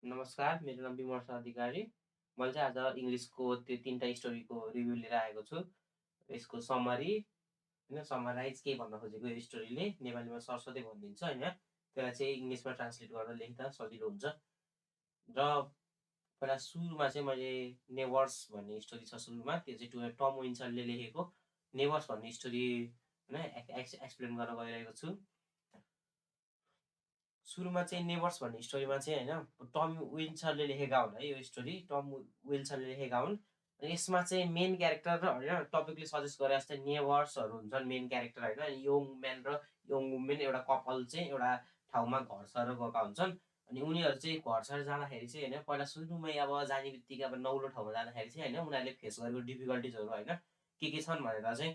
नमस्कार, मेरो नाम विमर्श अधिकारी। मैले चाहिँ आज इङ्ग्लिसको त्यो 3टा स्टोरीको रिभ्यू लिएर आएको छु। यसको समरी होइन, समराइज के भन्न खोजेको यो स्टोरीले नेपालीमा सरस्वती भनिदिन्छ होइन। त्यसलाई चाहिँ इङ्ग्लिसमा ट्रान्सलेट गरेर लेख्दा सजिलो हुन्छ। र पहिला सुरुमा चाहिँ मैले नेबर्स भन्ने स्टोरी छ सुरुमा। त्यो चाहिँ टम विन्सलले लेखेको नेबर्स भन्ने स्टोरी होइन एक्सप्लेन गर्न गइरहेको छु। सुरुमा चाहिँ नेबर्स भन्ने स्टोरीमा चाहिँ होइन टम विल्सनले लेखेका हुन् है यो स्टोरी टम विल्सनले लेखेका हुन्। यसमा चाहिँ मेन क्यारेक्टर र होइन टपिकले सजेस्ट गरे जस्तै नेबर्सहरू हुन्छन् मेन क्यारेक्टर होइन। यङ म्यान र यङ वुमेन एउटा कपाल चाहिँ एउटा ठाउँमा घर सरेर गएका हुन्छन्। अनि उनीहरू चाहिँ घर सरेर जाँदाखेरि चाहिँ होइन पहिला सुरुमै अब जाने बित्तिकै अब नौलो ठाउँमा जाँदाखेरि चाहिँ होइन उनीहरूले फेस गरेको डिफिकल्टिजहरू होइन के छन् भनेर चाहिँ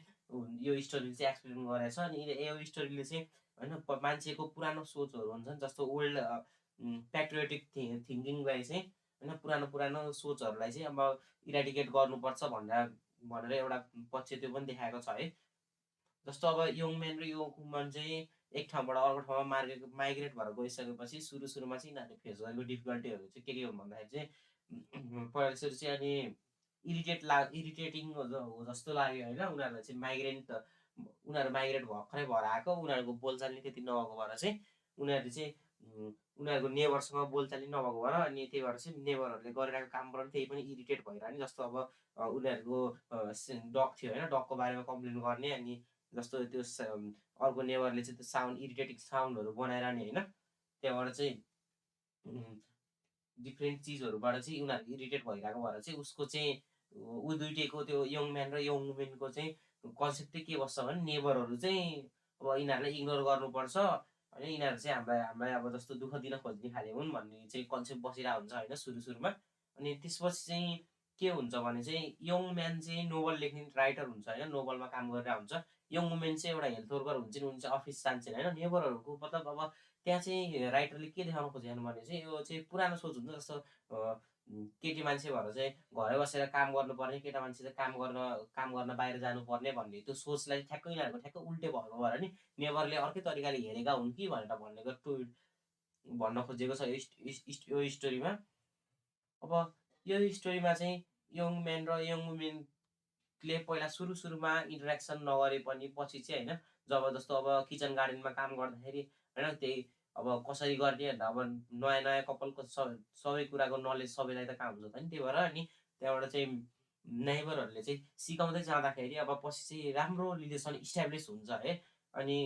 यो स्टोरीले चाहिँ एक्सप्लेन गरेको छ। अनि यो स्टोरीले चाहिँ होइन मान्छेको पुरानो सोचहरू हुन्छन् जस्तो ओल्ड प्याट्रियोटिक थिङ्किङलाई चाहिँ होइन पुरानो सोचहरूलाई चाहिँ अब इराडिकेट गर्नुपर्छ भनेर एउटा पक्ष त्यो पनि देखाएको छ है। जस्तो अब यङ म्यान र यङ वुमन चाहिँ एक ठाउँबाट अर्को ठाउँमा माइग्रेट भएर गइसकेपछि सुरुमा चाहिँ यिनीहरूले फेस गरेको डिफिकल्टीहरू चाहिँ के हो भन्दाखेरि चाहिँ पहिला सुरु चाहिँ अनि इरिटेटिङ हो जस्तो लाग्यो होइन। उनीहरू माइग्रेट भर्खरै भएर आएको उनीहरूको बोलचाल त्यति नभएको भएर चाहिँ उनीहरूले चाहिँ उनीहरूको नेबरसँग बोलचाल नभएको भएर अनि त्यही भएर चाहिँ नेबरहरूले गरिरहेको कामबाट त्यही पनि इरिटेट भइरह्यो नि। जस्तो अब उनीहरूको डग थियो होइन डगको बारेमा कम्प्लेन गर्ने अनि जस्तो त्यो अर्को नेबरले चाहिँ त्यो साउन्ड इरिटेटिङ साउन्डहरू बनाइरहने होइन। त्यहाँबाट चाहिँ डिफ्रेन्ट चिजहरूबाट चाहिँ उनीहरू इरिटेट भइरहेको भएर चाहिँ उसको चाहिँ दुइटैको त्यो यङ म्यान र यङ वुमेनको चाहिँ कन्सेप्ट चाहिँ के बस्छ भने नेबरहरू चाहिँ अब यिनीहरूलाई इग्नोर गर्नुपर्छ होइन। यिनीहरू चाहिँ हामीलाई अब जस्तो दुःख दिन खोज्ने खाले हुन् भन्ने चाहिँ कन्सेप्ट बसिरहेको हुन्छ होइन सुरुमा। अनि त्यसपछि चाहिँ के हुन्छ भने चाहिँ यङ म्यान चाहिँ नोभल लेख्ने राइटर हुन्छ होइन नोभलमा काम गरिरहेको हुन्छ। यङ वुमेन चाहिँ एउटा हेल्थ वर्कर हुन्छन् उनी चाहिँ अफिस जान्छन् होइन। नेबरहरूको मतलब अब त्यहाँ चाहिँ राइटरले के देखाउन खोजेछन् भने चाहिँ यो चाहिँ पुरानो सोच हुन्छ जस्तो केटी मान्छे भएर चाहिँ घरै बसेर काम गर्नुपर्ने केटा मान्छे चाहिँ काम गर्न बाहिर जानुपर्ने भन्ने त्यो सोचलाई ठ्याक्कै यिनीहरूको ठ्याक्कै उल्टे भएको भएर नि नेबरले अर्कै तरिकाले हेरेका हुन् कि भनेर भन्न खोजेको छ यो स्टोरीमा। अब यो स्टोरीमा चाहिँ यङ म्यान र यङ वुमेनले पहिला सुरुमा इन्टरेक्सन नगरे पनि पछि चाहिँ होइन जब जस्तो अब किचन गार्डनमा काम गर्दाखेरि होइन त्यही अब कसरी गर्ने भन्दा अब नयाँ कपालको सबै कुराको नलेज सबैलाई त कहाँ हुन्छ त नि। त्यही भएर अनि त्यहाँबाट चाहिँ नेबरहरूले चाहिँ सिकाउँदै जाँदाखेरि अब पछि चाहिँ राम्रो रिलेसन इस्टाब्लिस हुन्छ है। अनि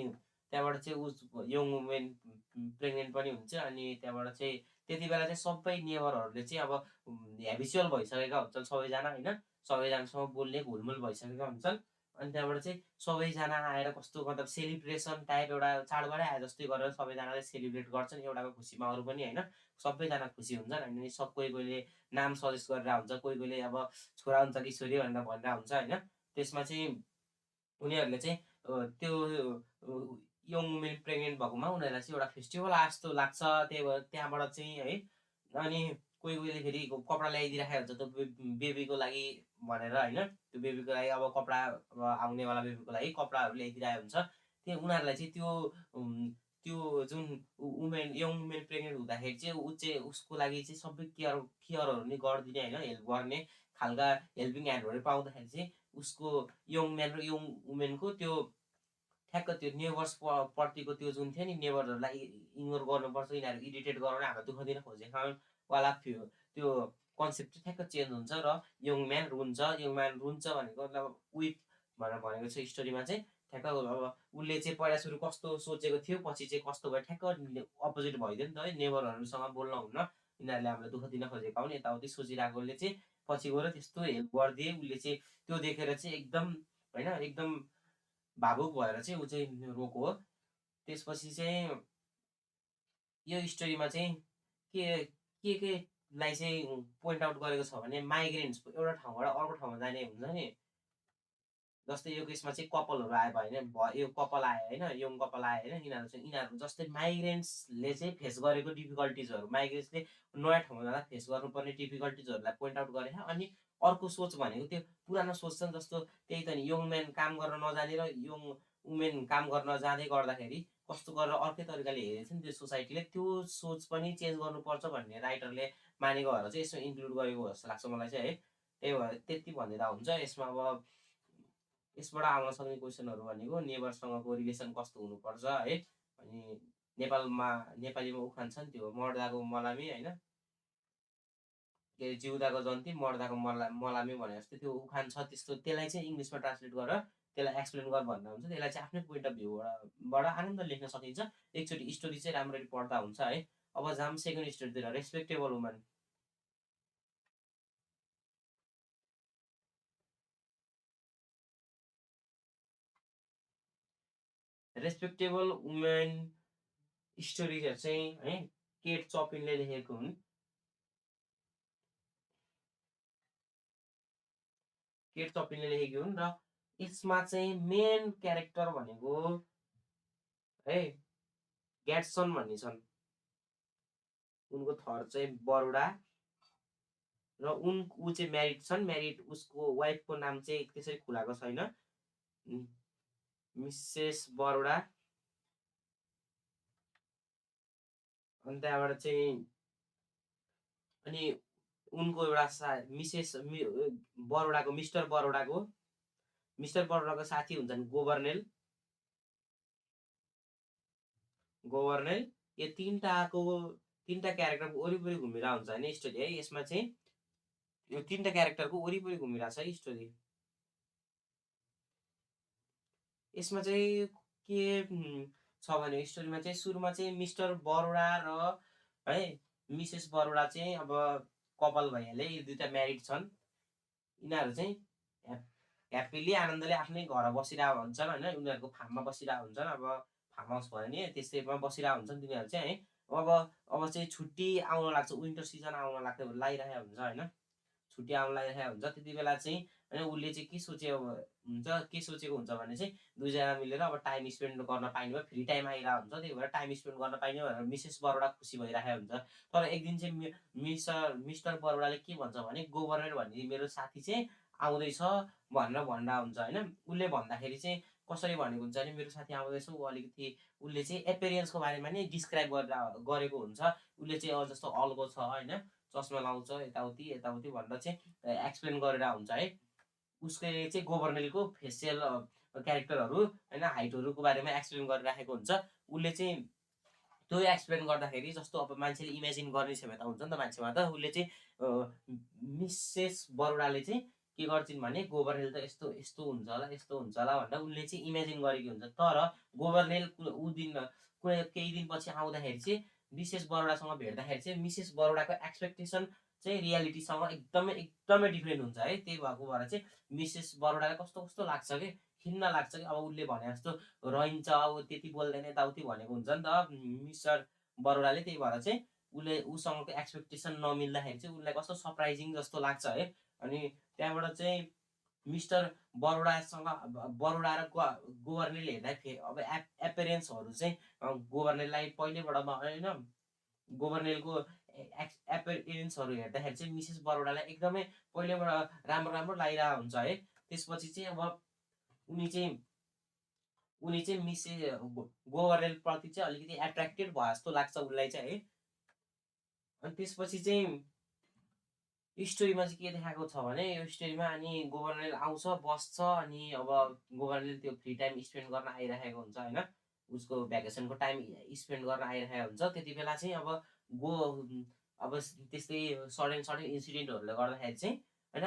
त्यहाँबाट चाहिँ यङ वुमेन प्रेग्नेन्ट पनि हुन्छ। अनि त्यहाँबाट चाहिँ त्यति बेला चाहिँ सबै नेबरहरूले चाहिँ अब ह्याबिचुअल भइसकेका हुन्छन् सबैजना होइन। सबैजनासँग बोल्ने घुलमुल भइसकेका हुन्छन्। अनि त्यहाँबाट चाहिँ सबैजना आएर कस्तो मतलब सेलिब्रेसन टाइप एउटा चाडबाडै आए जस्तै गरेर सबैजनाले सेलिब्रेट गर्छन् एउटाको खुसीमा अरू पनि होइन। सबैजना खुसी हुन्छन् अनि कोहीले नाम सजेस्ट गरेर हुन्छ कोहीले अब छोरा हुन्छ कि छोरी भनेर भनेर हुन्छ होइन। त्यसमा चाहिँ उनीहरूले चाहिँ त्यो यङ वुमेन प्रेग्नेन्ट भएकोमा उनीहरूलाई चाहिँ एउटा फेस्टिभल आए जस्तो लाग्छ। त्यही भएर त्यहाँबाट चाहिँ है अनि कोहीले फेरि कपडा ल्याइदिइराखेको हुन्छ त्यो बेबीको लागि भनेर होइन। त्यो बेबीको लागि अब कपडा अब आउनेवाला बेबीको लागि कपडाहरू ल्याइदिइरहेको हुन्छ। त्यो उनीहरूलाई चाहिँ त्यो जुन यङ वुमेन प्रेग्नेन्ट हुँदाखेरि चाहिँ उसको लागि चाहिँ सबै केयरहरू नि गरिदिने होइन हेल्प गर्ने खालका हेल्पिङ ह्यान्डहरू पाउँदाखेरि चाहिँ उसको यङ म्यान र यङ वुमेनको त्यो ठ्याक्क त्यो नेबर्स प्रतिको त्यो जुन थियो नि नेबरहरूलाई इग्नोर गर्नुपर्छ यिनीहरू इरिटेट गराउने हामीलाई दुःख दिन खोजेको वाला थियो त्यो कन्सेप्ट चाहिँ ठ्याक्क चेन्ज हुन्छ र यङ म्यान रुन्छ भनेको मतलब विप भनेर भनेको छ स्टोरीमा चाहिँ ठ्याक्क अब उसले चाहिँ पहिला सुरु कस्तो सोचेको थियो पछि चाहिँ कस्तो भयो ठ्याक्क अपोजिट भइदियो नि त है। नेबरहरूसँग बोल्न हुन्न यिनीहरूले हामीलाई दुःख दिन खोजेका हुन् यताउति सोचिरहेकोले चाहिँ पछि गएर त्यस्तो हेल्प गरिदिए उसले चाहिँ त्यो देखेर चाहिँ एकदम होइन एकदम भावुक भएर चाहिँ ऊ चाहिँ रोको हो। त्यसपछि चाहिँ यो स्टोरीमा चाहिँ केलाई चाहिँ पोइन्ट आउट गरेको छ भने माइग्रेन्ट्स एउटा ठाउँबाट अर्को ठाउँमा जाने हुन्छ नि। जस्तै यो केसमा चाहिँ कपालहरू आयो भने यो कपाल आयो होइन यङ कपाल आयो होइन यिनीहरू जस्तै माइग्रेन्ट्सले चाहिँ फेस गरेको डिफिकल्टिजहरू माइग्रेन्ट्सले नयाँ ठाउँमा जाँदा फेस गर्नुपर्ने डिफिकल्टिजहरूलाई पोइन्ट आउट गरेर अनि अर्को सोच भनेको त्यो पुरानो सोच छ नि जस्तो त्यही त नि यङ म्यान काम गर्न नजाने र यङ वुमेन काम गर्न जाँदै गर्दाखेरि कस्तो गरेर अर्कै तरिकाले हेरेको छ नि त्यो सोसाइटीले, त्यो सोच पनि चेन्ज गर्नुपर्छ भन्ने राइटरले मानेको भएर चाहिँ यसमा इन्क्लुड गरेको जस्तो लाग्छ मलाई चाहिँ है। त्यही भएर त्यति भनिदिँदा हुन्छ। यसमा अब यसबाट आउन सक्ने क्वेसनहरू भनेको नेबरसँगको रिलेसन कस्तो हुनुपर्छ है। अनि नेपालीमा उखान छ नि त्यो मर्दाको मलामी होइन, के अरे जिउँदाको जन्ती मर्दाको मलामी भने जस्तो त्यो उखान छ त्यस्तो, त्यसलाई चाहिँ इङ्ग्लिसमा ट्रान्सलेट गरेर त्यसलाई एक्सप्लेन गर भन्दा हुन्छ। त्यसलाई चाहिँ आफ्नै पोइन्ट अफ भ्यूबाट आनन्द लेख्न सकिन्छ। एकचोटि स्टोरी चाहिँ राम्ररी पढ्दा हुन्छ है। अब जाम सेकेन्ड स्टोरीतिर, रेस्पेक्टेबल वुमन। रेस्पेक्टेबल वुमेन स्टोरीहरू चाहिँ है केट चपिनले लेखेको हुन्। केट चपिनले लेखेको हुन् र यसमा चाहिँ मेन क्यारेक्टर भनेको है ग्याट्सन भन्ने छन्। उनको थर चाहिँ बरोडा र ऊ चाहिँ म्यारिड छन्। म्यारिड उसको वाइफको नाम चाहिँ त्यसरी खुलाएको छैन, मिसेस बरोडा। अनि त्यहाँबाट चाहिँ अनि उनको एउटा बरोडाको मिस्टर बरोडाको साथी हुन्छन् गोवर्नेल। यो तिनवटा क्यारेक्टरको वरिपरि घुमिरहेको हुन्छ होइन स्टोरी है। यसमा चाहिँ यो तिनवटा क्यारेक्टरको वरिपरि घुमिरहेको छ स्टोरी। यसमा चाहिँ के छ भने स्टोरीमा चाहिँ सुरुमा चाहिँ मिस्टर बरोडा र है मिसेस बरोडा चाहिँ अब कपाल भइहाले, यो दुइटा म्यारिड छन्। यिनीहरू चाहिँ ह्याप्पिली आनन्दले आफ्नै घर बसिरहेको हुन्छन् होइन। उनीहरूको फार्ममा बसिरहेको हुन्छन्। अब फार्म हाउस भयो नि त्यसैमा बसिरहेको हुन्छन् तिनीहरू चाहिँ है। अब चाहिँ छुट्टी आउन लाग्छ, विन्टर सिजन आउन लागिरहेको हुन्छ होइन। छुट्टी आउन लागिरहेको हुन्छ त्यति बेला चाहिँ होइन उसले चाहिँ के सोचेको हुन्छ भने चाहिँ दुईजना मिलेर अब टाइम स्पेन्ड गर्न पाइने भयो, फ्री टाइम आइरहेको हुन्छ, त्यही भएर टाइम स्पेन्ड गर्न पाइने भनेर मिसेस बरोडा खुसी भइरहेको हुन्छ। तर एक दिन चाहिँ मिस्टर बरोडाले के भन्छ भने गभर्नर भन्ने मेरो साथी चाहिँ आउँदैछ भनेर भनिरहेको हुन्छ होइन। उसले भन्दाखेरि चाहिँ कसरी भनेको हुन्छ भने मेरो साथी आउँदैछ, ऊ अलिकति उसले चाहिँ एपिरियन्सको बारेमा नै डिस्क्राइब गरेको हुन्छ। उसले चाहिँ जस्तो अल्गो छ होइन, चस्मा लाउँछ, यताउति यताउति भनेर चाहिँ एक्सप्लेन गरेर हुन्छ है। उसले चाहिँ गभर्नरको फेसियल क्यारेक्टरहरू होइन हाइटहरूको बारेमा एक्सप्लेन गरिराखेको हुन्छ। उसले चाहिँ त्यो एक्सप्लेन गर्दाखेरि जस्तो अब मान्छेले इमेजिन गर्ने क्षमता हुन्छ नि त मान्छेमा, त उसले चाहिँ मिसेस बरोडाले चाहिँ के गर्छिन् भने गभर्नर त यस्तो यस्तो हुन्छ होला यस्तो हुन्छ होला भनेर उसले चाहिँ इमेजिन गरेको हुन्छ। तर गभर्नर केही दिनपछि आउँदाखेरि चाहिँ मिसेस बरोडासँग भेट्दाखेरि चाहिँ मिसेस बरोडाको एक्सपेक्टेसन चाहिँ रियालिटीसँग एकदमै एकदमै डिफ्रेन्ट हुन्छ है। त्यही भएको भएर चाहिँ मिसेस बरोडालाई कस्तो कस्तो लाग्छ कि खिन्न लाग्छ कि अब उसले भने जस्तो रहन्छ, अब त्यति बोल्दैन यताउति भनेको हुन्छ नि त मिस्टर बरोडाले। त्यही भएर चाहिँ उसले उसँगको एक्सपेक्टेसन नमिल्दाखेरि चाहिँ उसलाई कस्तो सरप्राइजिङ जस्तो लाग्छ है। अनि त्यहाँबाट चाहिँ मिस्टर बरोडासँग बरोडा र गभर्नरले हेर्दाखेरि अब एपेरेन्सहरू चाहिँ गभर्नरलाई पहिल्यैबाट होइन गभर्नरको एपेरेन्सहरू हेर्दाखेरि चाहिँ मिसेस बरोडालाई एकदमै पहिल्यैबाट राम्रो राम्रो लागिरहेको हुन्छ है। त्यसपछि चाहिँ अब उनी चाहिँ गभर्नरप्रति चाहिँ अलिकति एट्र्याक्टेड भयो जस्तो लाग्छ उसलाई चाहिँ है। अनि त्यसपछि चाहिँ स्टोरीमा चाहिँ के देखाएको छ भने यो स्टोरीमा अनि गभर्नर आउँछ बस्छ अनि अब गभर्नरले त्यो फ्री टाइम स्पेन्ड गर्न आइरहेको हुन्छ होइन, उसको भ्याकेसनको टाइम स्पेन्ड गर्न आइरहेको हुन्छ। त्यति बेला चाहिँ अब त्यस्तै सडन इन्सिडेन्टहरूले गर्दाखेरि चाहिँ होइन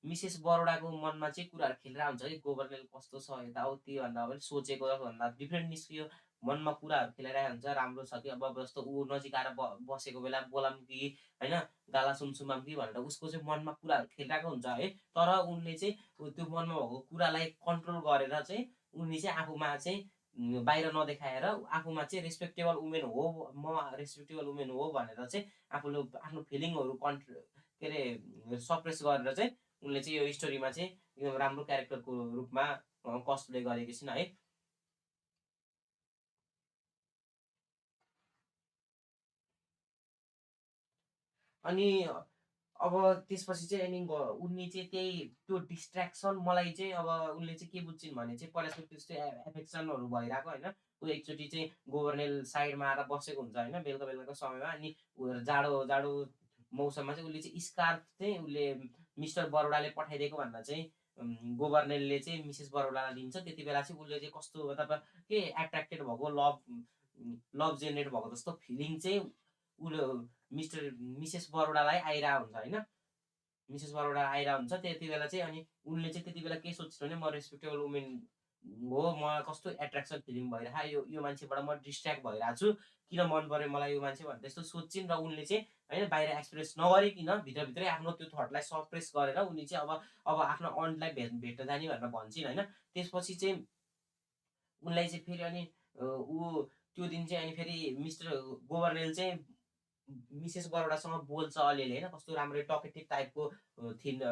मिसेस बरोडाको मनमा चाहिँ कुराहरू खेलिरहेको हुन्छ कि गभर्नर कस्तो छ यताउति भन्दा अब सोचेको भन्दा डिफ्रेन्ट निस्कियो, मनमा कुराहरू खेलाइरहेको हुन्छ राम्रो छ कि अब जस्तो ऊ नजिक आएर बसेको बेला बोलाम कि होइन गाला सुमसुमाम कि भनेर उसको चाहिँ मनमा कुराहरू खेलिरहेको हुन्छ है। तर उनले चाहिँ त्यो मनमा भएको कुरालाई कन्ट्रोल गरेर चाहिँ उनी चाहिँ आफूमा चाहिँ बाहिर नदेखाएर आफूमा चाहिँ रेस्पेक्टेबल वुमेन हो, म रेस्पेक्टेबल वुमेन हो भनेर चाहिँ आफूले आफ्नो फिलिङहरू के अरे सप्रेस गरेर चाहिँ उनले चाहिँ यो स्टोरीमा चाहिँ एकदम राम्रो क्यारेक्टरको रूपमा कस्प्ले गरेकी छिन् है। अनि अब त्यसपछि चाहिँ अनि उनले चाहिँ त्यही त्यो डिस्ट्र्याक्सन मलाई चाहिँ अब उनले चाहिँ के बुझ्छिन् भने चाहिँ पहिला सुरु त्यस्तो एफेक्सनहरू भइरहेको होइन। ऊ एकचोटि चाहिँ गभर्नेल साइडमा आएर बसेको हुन्छ होइन बेलुका-बेलुकाको समयमा। अनि जाडो जाडो मौसममा चाहिँ उसले चाहिँ स्कार्फ चाहिँ उसले मिस्टर बरोडाले पठाइदिएको भनेर चाहिँ गभर्नेलले चाहिँ मिसेस बरोडालाई दिन्छ। त्यति बेला चाहिँ उसले चाहिँ कस्तो मतलब के एट्र्याक्टेड भएको लभ जेनेरेट भएको जस्तो फिलिङ चाहिँ उसले मिसेस बरोडालाई आइरहेको हुन्छ होइन। मिसेस बरोडा आइरहेको हुन्छ त्यति बेला चाहिँ। अनि उनले चाहिँ त्यति बेला के सोच्छ भने म रेस्पेक्टेबल वुमेन हो, मलाई कस्तो एट्र्याक्सन फिलिङ भइरहेको यो यो मान्छेबाट म डिस्ट्र्याक्ट भइरहेको छु, किन मन पऱ्यो मलाई यो मान्छे भनेर त्यस्तो सोच्छिन्। र उनले चाहिँ होइन बाहिर एक्सप्रेस नगरिकन भित्रभित्रै आफ्नो त्यो थटलाई सप्रेस गरेर उनी चाहिँ अब आफ्नो अनलाई भेट्न जाने भनेर भन्छन् होइन। त्यसपछि चाहिँ उनलाई चाहिँ फेरि अनि ऊ त्यो दिन चाहिँ अनि फेरि मिस्टर गभर्नेल चाहिँ मिसेस बरोडासँग बोल्छ अलिअलि होइन। कस्तो राम्रो टकेटिभ टाइपको थिइन्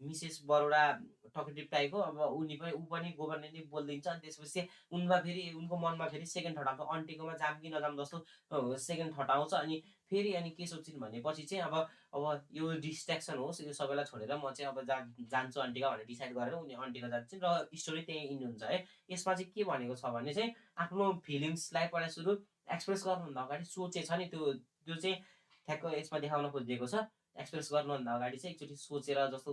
मिसेस बरोडा टकेटिभ टाइपको। अब ऊ पनि गभर्नेल नै बोलिदिन्छ। अनि त्यसपछि चाहिँ उनमा फेरि उनको मनमा फेरि सेकेन्ड थट आउँछ, अन्टीकोमा जाम कि नजाम जस्तो सेकेन्ड थट आउँछ। अनि फेरि अनि के सोच्छिन् भनेपछि चाहिँ अब यो डिस्ट्र्याक्सन होस्, यो सबैलाई छोडेर म चाहिँ अब जान्छु अन्टीका भनेर डिसाइड गरेर उनी अन्टीका जान्छन् र स्टोरी त्यहीँ इन्ड हुन्छ है। यसमा चाहिँ के भनेको छ भने चाहिँ आफ्नो फिलिङ्सलाई पहिला सुरु एक्सप्रेस गर्नुभन्दा अगाडि सोचेछ नि त्यो त्यो चाहिँ ठ्याक्क यसमा देखाउन खोजिएको छ। एक्सप्रेस गर्नुभन्दा अगाडि चाहिँ एकचोटि सोचेर जस्तो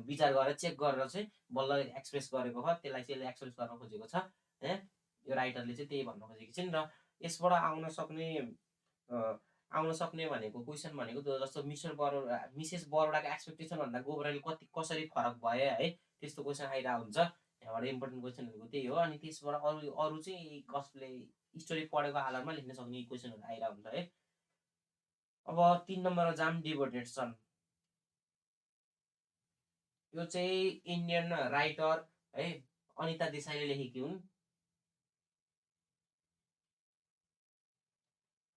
विचार गरेर चेक गरेर चाहिँ बल्ल एक्सप्रेस गरेको हो, त्यसलाई चाहिँ एक्सप्रेस गर्न खोजेको छ है। यो राइटरले चाहिँ त्यही भन्न खोजेकी छिन्। र यसबाट आउन सक्ने भनेको क्वेसन भनेको त्यो जस्तो मिसेस बरोडाको एक्सपेक्टेसन भन्दा गोबराले कसरी फरक भए है, त्यस्तो क्वेसन आइरहेको हुन्छ। त्यहाँबाट इम्पोर्टेन्ट क्वेसन भनेको त्यही हो। अनि त्यसबाट अरू अरू चाहिँ कसले स्टोरी पढेको आधारमा लेख्न सक्ने क्वेसनहरू आइरहेको हुन्छ है। अब 3 नम्बरमा जाम डिभोटेड सन। यो चाहिँ इन्डियन राइटर है अनिता देसाईले लेखेकी हुन्।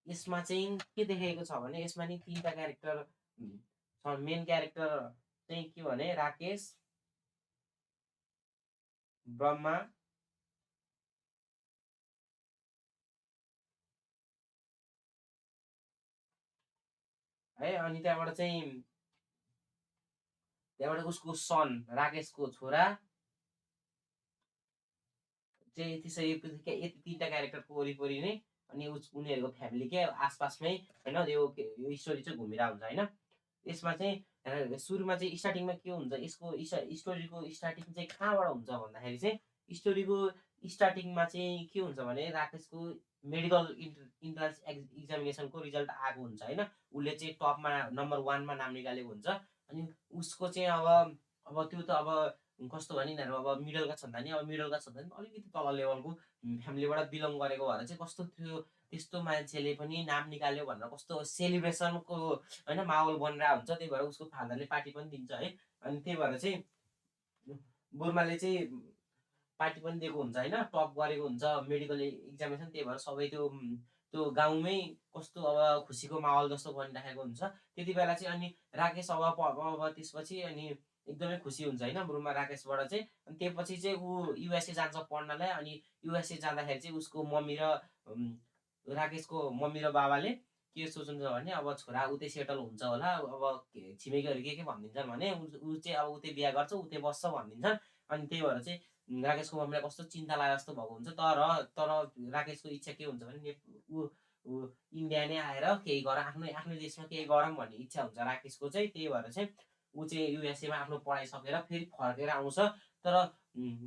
यसमा चाहिँ के देखाएको छ भने यसमा नि 3टा क्यारेक्टर छन्। मेन क्यारेक्टर चाहिँ के भने राकेश, ब्रह्मा है। अनि त्यहाँबाट उसको सन राकेशको छोरा चाहिँ त्यसरी यति 3टा क्यारेक्टरको वरिपरि नै अनि उनीहरूको फ्यामिलीकै आसपासमै होइन यो स्टोरी चाहिँ घुमिरहेको हुन्छ होइन। यसमा चाहिँ सुरुमा चाहिँ स्टार्टिङमा के हुन्छ, यसको स्टोरीको स्टार्टिङ चाहिँ कहाँबाट हुन्छ भन्दाखेरि चाहिँ स्टोरीको स्टार्टिङमा चाहिँ के हुन्छ भने राकेशको मेडिकल इन्ट्रान्स इक्जामिनेसनको रिजल्ट आएको हुन्छ होइन। उसले चाहिँ टपमा नम्बर 1मा नाम निकालेको हुन्छ। अनि उसको चाहिँ अब त्यो त अब कस्तो भने यिनीहरू अब मिडल क्लास भन्दा नि अब मिडल क्लास भन्दा नि अलिकति तल लेभलको फ्यामिलीबाट बिलङ गरेको भएर चाहिँ कस्तो थियो त्यस्तो मान्छेले पनि नाम निकाल्यो भनेर कस्तो सेलिब्रेसनको होइन माहौल बनिरहेको हुन्छ। त्यही भएर उसको फादरले पार्टी पनि दिन्छ है। अनि त्यही भएर चाहिँ बुर्माले चाहिँ पार्टी पनि दिएको हुन्छ होइन, टप गरेको हुन्छ मेडिकल इक्जामिनेसन। त्यही भएर सबै त्यो गाउँमै कस्तो अब खुसीको माहौल जस्तो बनिराखेको हुन्छ। त्यति बेला चाहिँ अनि राकेश अब त्यसपछि अनि एकदमै खुसी हुन्छ होइन बुर्मा राकेशबाट चाहिँ। अनि त्यसपछि चाहिँ ऊ युएसए जान्छ पढ्नलाई। अनि युएसए जाँदाखेरि चाहिँ उसको मम्मी र राकेशको मम्मी र बाबाले के सोच्नुहुन्छ भने अब छोरा उतै सेटल हुन्छ होला, अब छिमेकीहरू के भनिदिन्छन् भने ऊ चाहिँ अब उतै बिहा गर्छ उतै बस्छ भनिदिन्छन्। अनि त्यही भएर चाहिँ राकेशको मम्मीलाई कस्तो चिन्ता लागे जस्तो भएको हुन्छ। तर राकेशको इच्छा के हुन्छ भने ऊ ऊ इन्डिया नै आएर केही गर, आफ्नै आफ्नै देशमा केही गरौँ भन्ने इच्छा हुन्छ राकेशको चाहिँ। त्यही भएर चाहिँ ऊ चाहिँ युएसएमा आफ्नो पढाइ सकेर फेरि फर्केर आउँछ। तर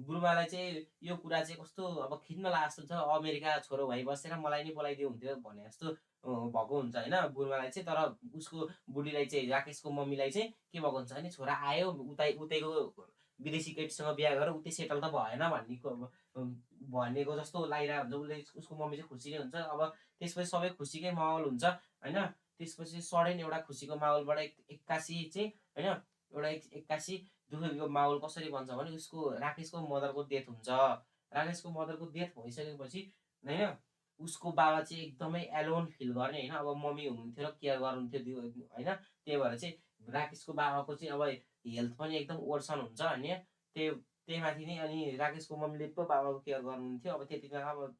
बुर्मालाई चाहिँ यो कुरा चाहिँ कस्तो अब खिन्न लागे जस्तो हुन्छ, अमेरिका छोरो भइ बसेर मलाई नै बोलाइदियो हुन्थ्यो भने जस्तो भएको हुन्छ होइन बुर्मालाई चाहिँ। तर उसको बुढीलाई चाहिँ राकेशको मम्मीलाई चाहिँ के भएको हुन्छ भने छोरा आयो उतैको विदेशी केटीसँग बिहा गरेर उतै सेटल त भएन भनेको जस्तो लागिरहेको हुन्छ। उसले उसको मम्मी चाहिँ खुसी नै हुन्छ। अब त्यसपछि सबै खुसीकै माहौल हुन्छ होइन। त्यसपछि सडन एउटा खुसीको माहौलबाट एक्कासी चाहिँ होइन एउटा एक्कासी दुःखको माहौल कसरी बन्छ भने उसको राकेशको मदरको डेथ हुन्छ। राकेशको मदरको डेथ भइसकेपछि होइन उसको बाबा चाहिँ एकदमै एलोन फिल गर्ने होइन। अब मम्मी हुनुहुन्थ्यो र केयर गर्नुहुन्थ्यो होइन। त्यही भएर चाहिँ राकेशको बाबाको चाहिँ अब हेल्थ पनि एकदम ओर्सन हुन्छ होइन। त्यही त्यही माथि नै अनि राकेशको मम्मीले पो बाबाको केयर गर्नुहुन्थ्यो। अब त्यति बेला अब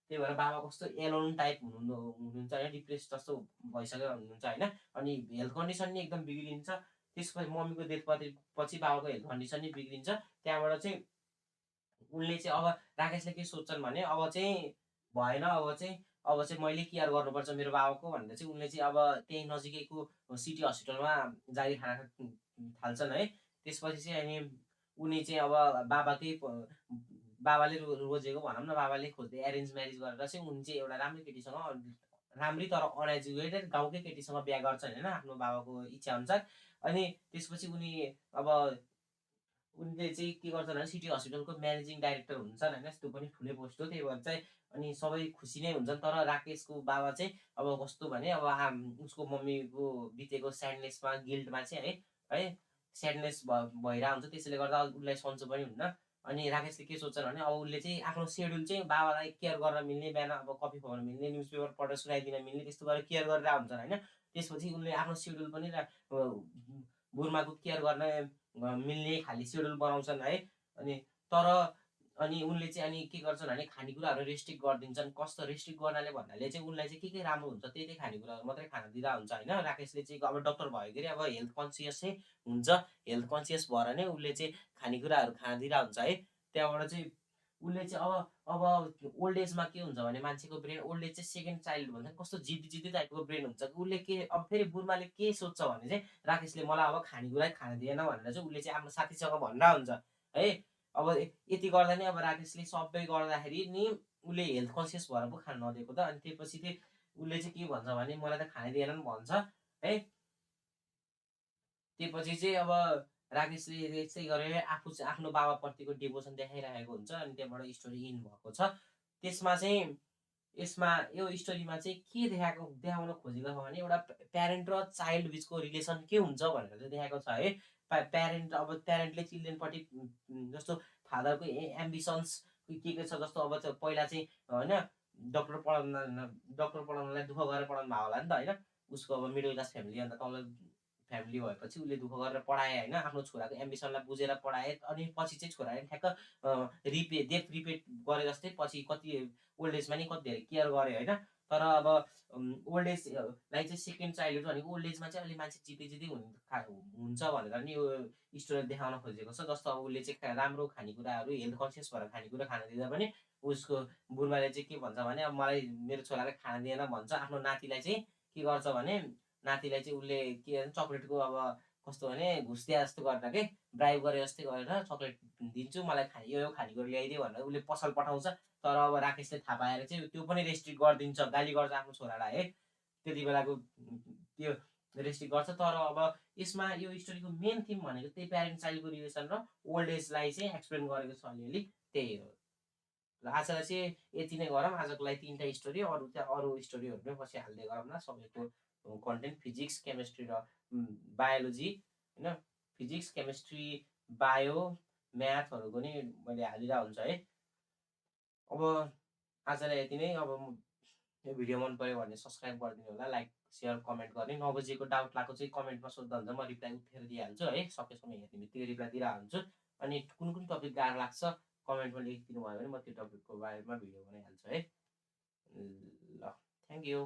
त्यही भएर बाबा कस्तो एलोन टाइप हुनुहुन्छ होइन, डिप्रेस जस्तो भइसकेर हुनुहुन्छ होइन। अनि हेल्थ कन्डिसन नि एकदम बिग्रिन्छ। त्यसपछि मम्मीको डेथ पछि बाबाको हेल्थ कन्डिसन नि बिग्रिन्छ। त्यहाँबाट चाहिँ उनले चाहिँ अब राकेशले के सोच्छन् भने अब चाहिँ भएन, अब चाहिँ मैले केयर गर्नुपर्छ मेरो बाबाको भनेर चाहिँ उनले चाहिँ अब त्यही नजिकैको सिटी हस्पिटलमा जागिर खान थाल्छन् है। त्यसपछि चाहिँ अनि उनी चाहिँ अब बाबाकै बाबाले रोजेको भनौँ न, बाबाले खोज्दै एरेन्ज म्यारेज गरेर चाहिँ उनी चाहिँ एउटा राम्रै केटीसँग, राम्रै तर अनएजुकेटेड गाउँकै केटीसँग बिहा गर्छन् होइन आफ्नो बाबाको इच्छाअनुसार। अनि त्यसपछि उनी अब उनले चाहिँ के गर्छन् भने सिटी हस्पिटलको म्यानेजिङ डाइरेक्टर हुन्छन् होइन, त्यो पनि ठुलै पोस्ट हो। त्यही भएर चाहिँ अनि सबै खुसी नै हुन्छन्। तर राकेशको बाबा चाहिँ अब कस्तो भने अब उसको मम्मीको बितेको स्याडनेसमा, गिल्टमा चाहिँ है स्याडनेस भइरहेको हुन्छ। त्यसैले गर्दा उसलाई सन्चो पनि हुन्न। अनि राकेशले के सोच्छन् भने अब उसले चाहिँ आफ्नो सेड्युल चाहिँ बाबालाई केयर गर्न मिल्ने, बिहान अब कफी खुवाउन मिल्ने, न्युज पेपर पढेर सुनाइदिन मिल्ने, त्यस्तो गरेर केयर गरिरहेको हुन्छन् होइन। त्यसपछि उनले आफ्नो सेड्युल पनि बुढ्माको केयर गर्न मिल्ने खाले सेड्युल बनाउँछन् है। अनि तर अनि उनले चाहिँ अनि के गर्छन् भने खानेकुराहरू रेस्ट्रिक्ट गरिदिन्छन्। कस्तो रेस्ट्रिक्ट गर्नाले भन्नाले चाहिँ उनलाई चाहिँ के राम्रो हुन्छ त्यही खानेकुराहरू मात्रै खान दिँदा हुन्छ होइन। राकेशले चाहिँ अब डक्टर भयो के अरे, अब हेल्थ कन्सियस चाहिँ हुन्छ। हेल्थ कन्सियस भएर नै उसले चाहिँ खानेकुराहरू खान दिँदा हुन्छ है। त्यहाँबाट चाहिँ उसले चाहिँ अब ओल्ड एजमा के हुन्छ भने मान्छेको ब्रेन, ओल्ड एज चाहिँ सेकेन्ड चाइल्ड भन्छ नि, कस्तो जिद्दी जिद्दी टाइपको ब्रेन हुन्छ। उसले के अब फेरि बुढ्माले के सोध्छ भने चाहिँ राकेशले मलाई अब खानेकुरै खान दिएन भनेर चाहिँ उसले चाहिँ आफ्नो साथीसँग भन्दा हुन्छ है। अब यति गर्दा नि अब राकेशले सबै गर्दाखेरि नि उसले हेल्थ कन्सियस भएर पो खान नदिएको त। अनि त्यसपछि चाहिँ उसले चाहिँ के भन्छ भने मलाई त खानै दिएनन् भन्छ है। त्यसपछि चाहिँ अब राकेशले यस्तै गरेर आफू चाहिँ आफ्नो बाबाप्रतिको डिभोसन देखाइरहेको हुन्छ। अनि त्यहाँबाट स्टोरी इन्ड भएको छ। त्यसमा चाहिँ यसमा यो स्टोरीमा चाहिँ के देखाउन खोजेको छ भने एउटा प्यारेन्ट र चाइल्ड बिचको रिलेसन के हुन्छ भनेर चाहिँ देखाएको छ है। प्यारेन्टले चिल्ड्रेनपट्टि जस्तो फादरको एम्बिसन्स के छ, जस्तो अब चाहिँ पहिला चाहिँ होइन डक्टर पढाउनलाई दुःख गरेर पढाउनु भएको होला नि त होइन। उसको अब मिडल क्लास फ्यामिली, अन्त तल फ्यामिली भएपछि उसले दुःख गरेर पढाए होइन, आफ्नो छोराको एम्बिसनलाई बुझेर पढाए। अनि पछि चाहिँ छोराले ठ्याक्क डेथ रिपे गरे जस्तै पछि कति ओल्ड एजमा नि कति धेरै केयर गरे होइन। तर अब ओल्ड एजलाई चाहिँ सेकेन्ड चाइल्डहुड भनेको ओल्ड एजमा चाहिँ अलिक मान्छे जिते जिते हुन्छ भनेर नि यो स्टोरी देखाउन खोजेको छ। जस्तो अब उसले चाहिँ राम्रो खानेकुराहरू हेल्थ कन्सियस भएर खानेकुरा खान दिँदा पनि उसको बुढ्माले चाहिँ के भन्छ भने अब मलाई मेरो छोराले खान दिएन भन्छ। आफ्नो नातिलाई चाहिँ के गर्छ भने नातिलाई चाहिँ उसले के भन्छ चक्लेटको अब कस्तो भने घुस दिए जस्तो गरेर के ब्राइब गरे जस्तै गरेर चक्लेट दिन्छु, मलाई यो खानेकुरा ल्याइदियो भनेर उसले पसल पठाउँछ। तर अब राकेशले थाहा पाएर चाहिँ त्यो पनि रेस्ट्रिक्ट गरिदिन्छ, गाली गर्छ आफ्नो छोरालाई है। त्यति बेलाको त्यो रेस्ट्रिक्ट गर्छ। तर अब यसमा यो स्टोरीको मेन थिम भनेको त्यही प्यारेन्ट चाइल्डको रिलेसन र ओल्ड एजलाई चाहिँ एक्सप्लेन गरेको छ अलिअलि, त्यही हो। र आजलाई चाहिँ यति नै गरौँ। आजको लागि 3टा स्टोरी, अरू स्टोरीहरू पनि पछि हाल्दै गरौँ न। सबैको कन्टेन्ट फिजिक्स, केमिस्ट्री र बायोलोजी होइन, फिजिक्स, केमिस्ट्री, बायो, म्याथहरूको नि मैले हालिरहेको हुन्छ है। अब आजलाई यति नै। अब यो भिडियो मन पऱ्यो भने सब्सक्राइब गरिदिनु होला, लाइक सेयर कमेन्ट गर्ने। नबुझेको डाउट लागेको चाहिँ कमेन्टमा सोध्दा हुन्छ, म रिप्लाई उठेर दिइहाल्छु है। सकेसम्म हेर्ने बित्तिकै रिप्लाई दिइरहेको हुन्छु। अनि कुन कुन टपिक गाह्रो लाग्छ कमेन्टमा लेखिदिनु भयो भने म त्यो टपिकको बारेमा भिडियो बनाइहाल्छु है। ल, थ्याङ्क यू।